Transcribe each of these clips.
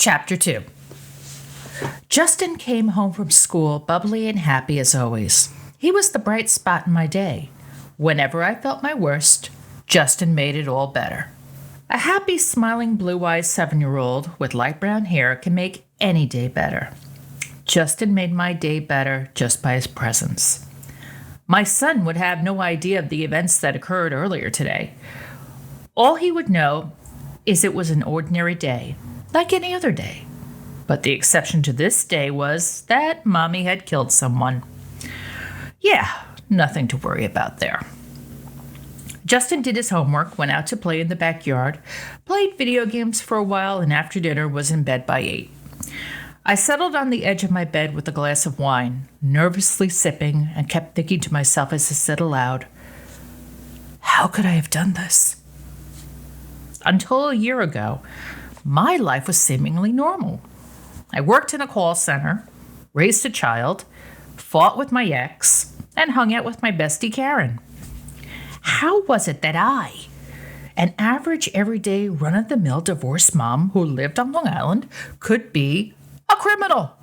Chapter 2. Justin came home from school bubbly and happy as always. He was the bright spot in my day. Whenever I felt my worst, Justin made it all better. A happy, smiling, blue-eyed 7-year-old with light brown hair can make any day better. Justin made my day better just by his presence. My son would have no idea of the events that occurred earlier today. All he would know is it was an ordinary day, like any other day. But the exception to this day was that Mommy had killed someone. Yeah, nothing to worry about there. Justin did his homework, went out to play in the backyard, played video games for a while, and after dinner was in bed by 8. I settled on the edge of my bed with a glass of wine, nervously sipping, and kept thinking to myself as I said aloud, how could I have done this? Until a year ago, my life was seemingly normal. I worked in a call center, raised a child, fought with my ex, and hung out with my bestie Karen. How was it that I, an average, everyday, run-of-the-mill divorced mom who lived on Long Island, could be a criminal?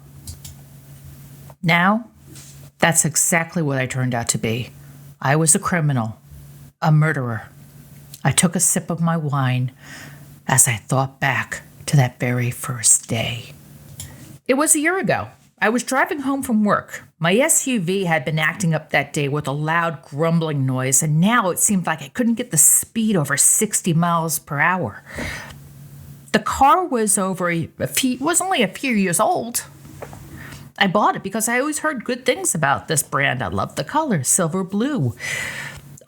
Now, that's exactly what I turned out to be. I was a criminal, a murderer. I took a sip of my wine as I thought back to that very first day. It was a year ago. I was driving home from work. My SUV had been acting up that day with a loud grumbling noise, and now it seemed like I couldn't get the speed over 60 miles per hour. The car was only a few years old. I bought it because I always heard good things about this brand. I loved the color, silver blue.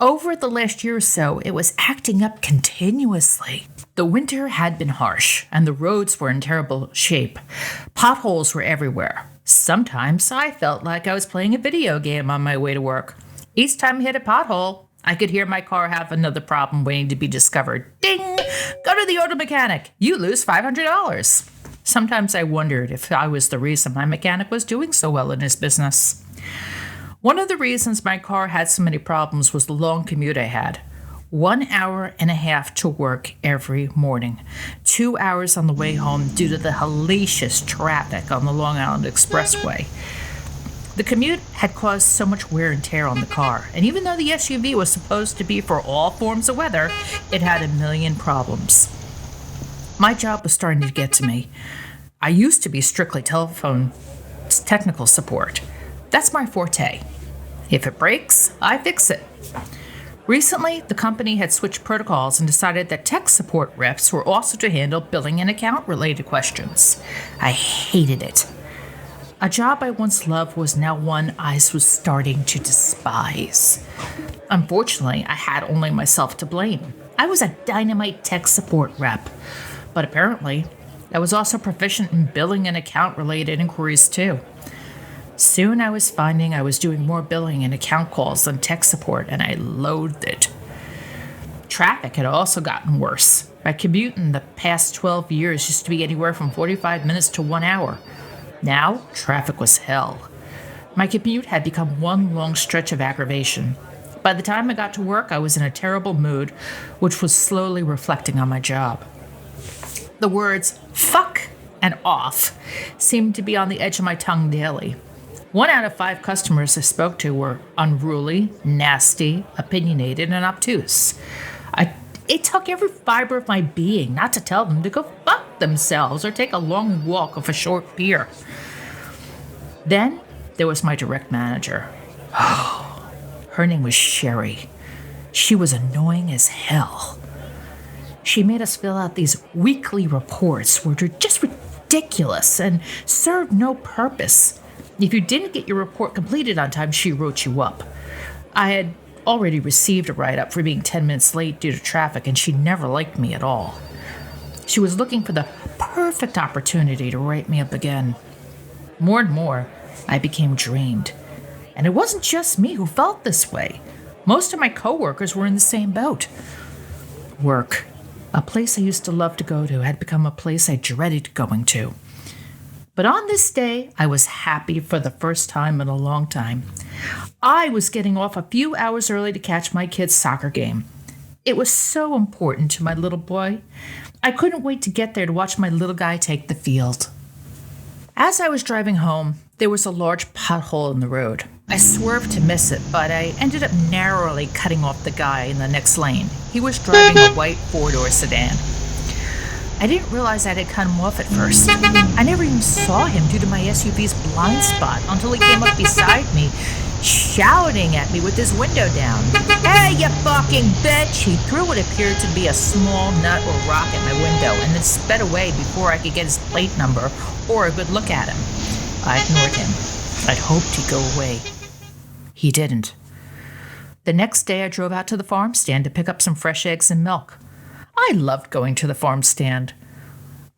Over the last year or so, it was acting up continuously. The winter had been harsh, and the roads were in terrible shape. Potholes were everywhere. Sometimes I felt like I was playing a video game on my way to work. Each time I hit a pothole, I could hear my car have another problem waiting to be discovered. Ding! Go to the auto mechanic. You lose $500. Sometimes I wondered if I was the reason my mechanic was doing so well in his business. One of the reasons my car had so many problems was the long commute I had. 1 hour and a half to work every morning. 2 hours on the way home due to the hellacious traffic on the Long Island Expressway. The commute had caused so much wear and tear on the car, and even though the SUV was supposed to be for all forms of weather, it had a million problems. My job was starting to get to me. I used to be strictly telephone technical support. That's my forte. If it breaks, I fix it. Recently, the company had switched protocols and decided that tech support reps were also to handle billing and account-related questions. I hated it. A job I once loved was now one I was starting to despise. Unfortunately, I had only myself to blame. I was a dynamite tech support rep, but apparently, I was also proficient in billing and account-related inquiries too. Soon I was finding I was doing more billing and account calls than tech support, and I loathed it. Traffic had also gotten worse. My commute in the past 12 years used to be anywhere from 45 minutes to 1 hour. Now, traffic was hell. My commute had become one long stretch of aggravation. By the time I got to work, I was in a terrible mood, which was slowly reflecting on my job. The words fuck and off seemed to be on the edge of my tongue daily. 1 out of 5 customers I spoke to were unruly, nasty, opinionated, and obtuse. It took every fiber of my being not to tell them to go fuck themselves or take a long walk off a short pier. Then there was my direct manager. Her name was Sherry. She was annoying as hell. She made us fill out these weekly reports which were just ridiculous and served no purpose. If you didn't get your report completed on time, she wrote you up. I had already received a write-up for being 10 minutes late due to traffic, and she never liked me at all. She was looking for the perfect opportunity to write me up again. More and more, I became drained. And it wasn't just me who felt this way. Most of my coworkers were in the same boat. Work, a place I used to love to go to, had become a place I dreaded going to. But on this day, I was happy for the first time in a long time. I was getting off a few hours early to catch my kid's soccer game. It was so important to my little boy. I couldn't wait to get there to watch my little guy take the field. As I was driving home, there was a large pothole in the road. I swerved to miss it, but I ended up narrowly cutting off the guy in the next lane. He was driving a white four-door sedan. I didn't realize I had cut him off at first. I never even saw him due to my SUV's blind spot until he came up beside me, shouting at me with his window down. "Hey, you fucking bitch!" He threw what appeared to be a small nut or rock at my window and then sped away before I could get his plate number or a good look at him. I ignored him. I'd hoped he'd go away. He didn't. The next day, I drove out to the farm stand to pick up some fresh eggs and milk. I loved going to the farm stand.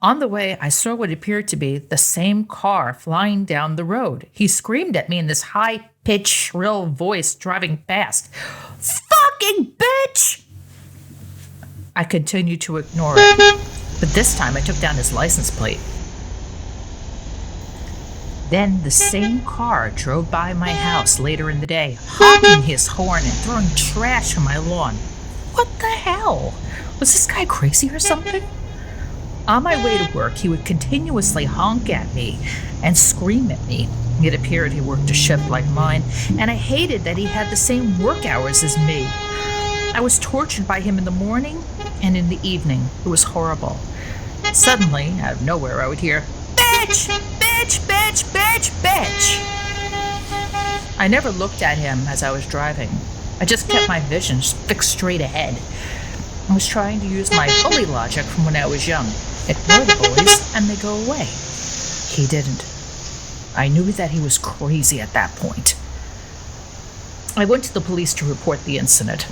On the way, I saw what appeared to be the same car flying down the road. He screamed at me in this high-pitched, shrill voice driving past. "Fucking bitch!" I continued to ignore it, but this time I took down his license plate. Then the same car drove by my house later in the day, honking his horn and throwing trash on my lawn. What the hell? Was this guy crazy or something? On my way to work, he would continuously honk at me and scream at me. It appeared he worked a shift like mine, and I hated that he had the same work hours as me. I was tortured by him in the morning and in the evening. It was horrible. Suddenly, out of nowhere, I would hear, "Bitch! Bitch! Bitch! Bitch! Bitch!" I never looked at him as I was driving. I just kept my vision fixed straight ahead. I was trying to use my bully logic from when I was young. Ignore the bullies, and they go away. He didn't. I knew that he was crazy at that point. I went to the police to report the incident.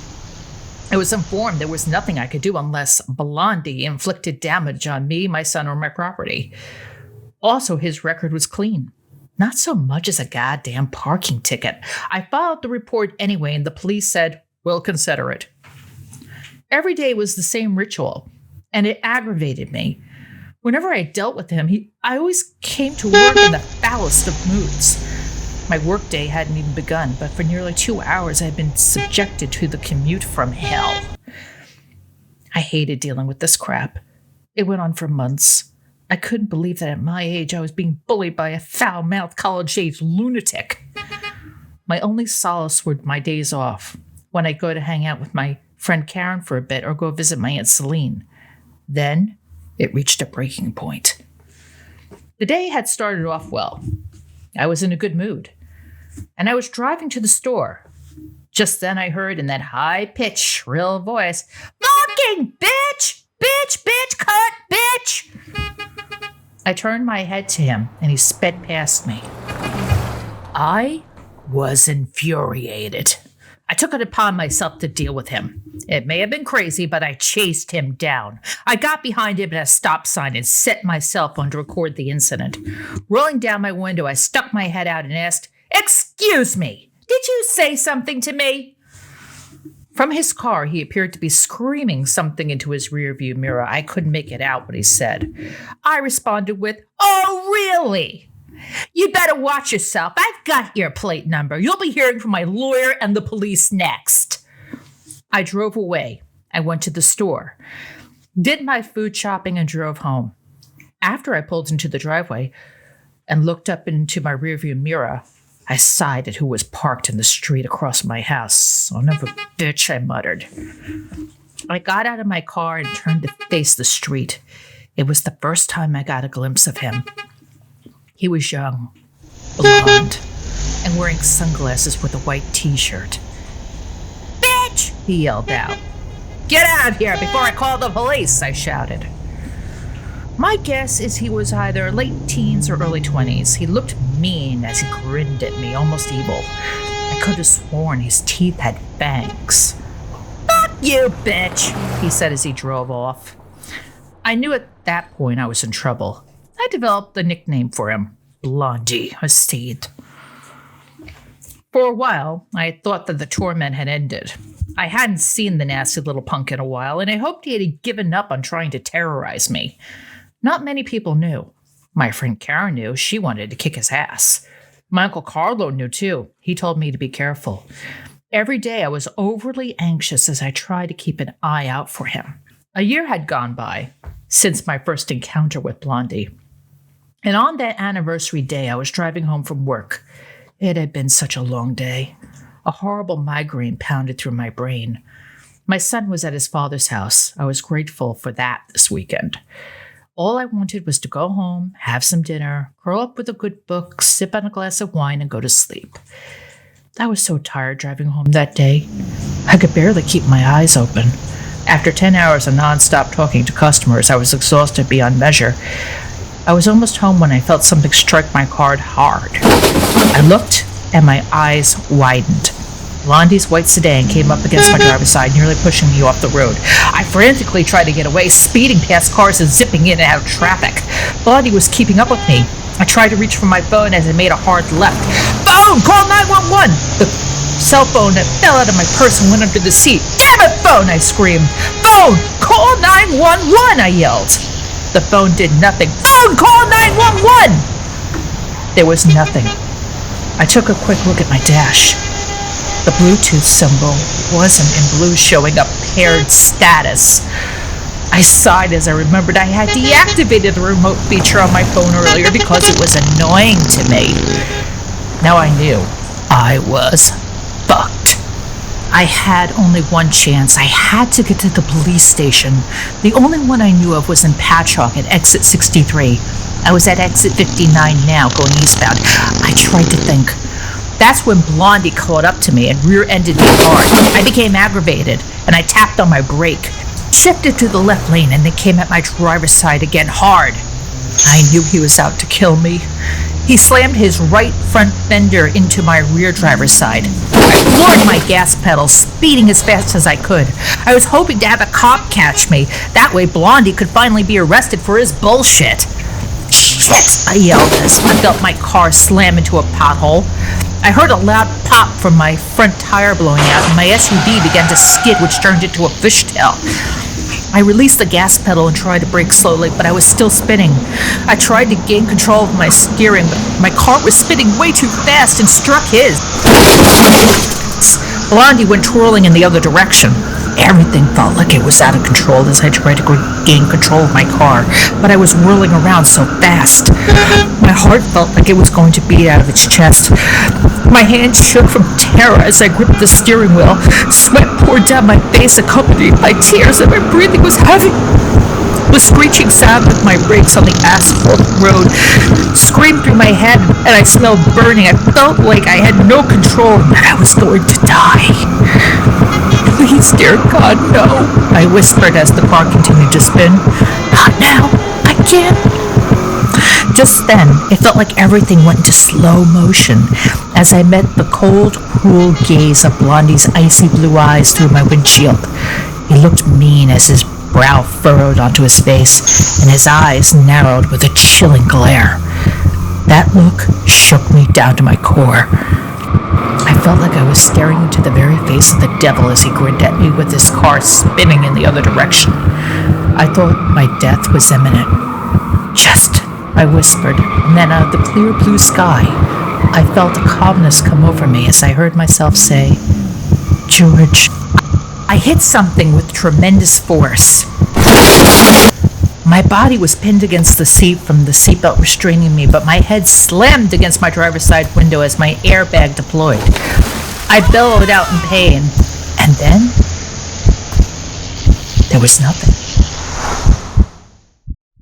I was informed there was nothing I could do unless Blondie inflicted damage on me, my son, or my property. Also, his record was clean. Not so much as a goddamn parking ticket. I filed the report anyway, and the police said, "We'll consider it." Every day was the same ritual, and it aggravated me. Whenever I dealt with him, I always came to work in the foulest of moods. My workday hadn't even begun, but for nearly 2 hours I had been subjected to the commute from hell. I hated dealing with this crap. It went on for months. I couldn't believe that at my age I was being bullied by a foul-mouthed college-age lunatic. My only solace were my days off, when I go to hang out with my friend Karen for a bit or go visit my Aunt Celine. Then it reached a breaking point. The day had started off well. I was in a good mood, and I was driving to the store. Just then I heard in that high-pitched, shrill voice, "Fucking bitch! Bitch! Bitch! Cut! Bitch!" I turned my head to him, and he sped past me. I was infuriated. I took it upon myself to deal with him. It may have been crazy, but I chased him down. I got behind him at a stop sign and set myself on to record the incident. Rolling down my window, I stuck my head out and asked, "Excuse me, did you say something to me?" From his car, he appeared to be screaming something into his rearview mirror. I couldn't make it out what he said. I responded with, "Oh, really? You better watch yourself. I've got your plate number. You'll be hearing from my lawyer and the police next." I drove away. I went to the store, did my food shopping, and drove home. After I pulled into the driveway and looked up into my rearview mirror, I sighed at who was parked in the street across my house. "Son of a bitch," I muttered. I got out of my car and turned to face the street. It was the first time I got a glimpse of him. He was young, blonde, and wearing sunglasses with a white t-shirt. "Bitch!" he yelled out. "Get out of here before I call the police," I shouted. My guess is he was either late teens or early 20s. He looked mean as he grinned at me, almost evil. I could have sworn his teeth had fangs. "Fuck you, bitch," he said as he drove off. I knew at that point I was in trouble. I developed the nickname for him, Blondie, I seethed. For a while, I had thought that the torment had ended. I hadn't seen the nasty little punk in a while, and I hoped he had given up on trying to terrorize me. Not many people knew. My friend Karen knew. She wanted to kick his ass. My Uncle Carlo knew too. He told me to be careful. Every day I was overly anxious as I tried to keep an eye out for him. A year had gone by since my first encounter with Blondie. And on that anniversary day, I was driving home from work. It had been such a long day. A horrible migraine pounded through my brain. My son was at his father's house. I was grateful for that this weekend. All I wanted was to go home, have some dinner, curl up with a good book, sip on a glass of wine, and go to sleep. I was so tired driving home that day. I could barely keep my eyes open. After 10 hours of nonstop talking to customers, I was exhausted beyond measure. I was almost home when I felt something strike my car hard. I looked, and my eyes widened. Blondie's white sedan came up against my driver's side, nearly pushing me off the road. I frantically tried to get away, speeding past cars and zipping in and out of traffic. Blondie was keeping up with me. I tried to reach for my phone as I made a hard left. Phone! Call 911! The cell phone that fell out of my purse and went under the seat. Damn it, phone! I screamed. Phone! Call 911! I yelled. The phone did nothing. Phone! Call 911! There was nothing. I took a quick look at my dash. The Bluetooth symbol wasn't in blue, showing up paired status. I sighed as I remembered I had deactivated the remote feature on my phone earlier because it was annoying to me. Now I knew I was fucked. I had only one chance. I had to get to the police station. The only one I knew of was in Patchogue at exit 63. I was at exit 59 now, going eastbound. I tried to think. That's when Blondie caught up to me and rear-ended me hard. I became aggravated, and I tapped on my brake, shifted to the left lane, and then came at my driver's side again hard. I knew he was out to kill me. He slammed his right front fender into my rear driver's side. I floored my gas pedal, speeding as fast as I could. I was hoping to have a cop catch me. That way Blondie could finally be arrested for his bullshit. Shit! I yelled as I felt my car slam into a pothole. I heard a loud pop from my front tire blowing out, and my SUV began to skid, which turned into a fishtail. I released the gas pedal and tried to brake slowly, but I was still spinning. I tried to gain control of my steering, but my car was spinning way too fast and struck his. Blondie went twirling in the other direction. Everything felt like it was out of control as I tried to gain control of my car, but I was whirling around so fast. My heart felt like it was going to beat out of its chest. My hands shook from terror as I gripped the steering wheel. Sweat poured down my face, accompanied by tears, and my breathing was heavy. The screeching sound of my brakes on the asphalt road screamed through my head, and I smelled burning. I felt like I had no control and that I was going to die. Please, dear God, no, I whispered as the car continued to spin. Not now. I can't. Just then, it felt like everything went into slow motion as I met the cold, cruel gaze of Blondie's icy blue eyes through my windshield. He looked mean as his brow furrowed onto his face and his eyes narrowed with a chilling glare. That look shook me down to my core. I felt like I was staring into the very face of the devil as he grinned at me with his car spinning in the other direction. I thought my death was imminent. Just, I whispered, and then out of the clear blue sky, I felt a calmness come over me as I heard myself say, George. I hit something with tremendous force. My body was pinned against the seat from the seatbelt restraining me, but my head slammed against my driver's side window as my airbag deployed. I bellowed out in pain, and then there was nothing.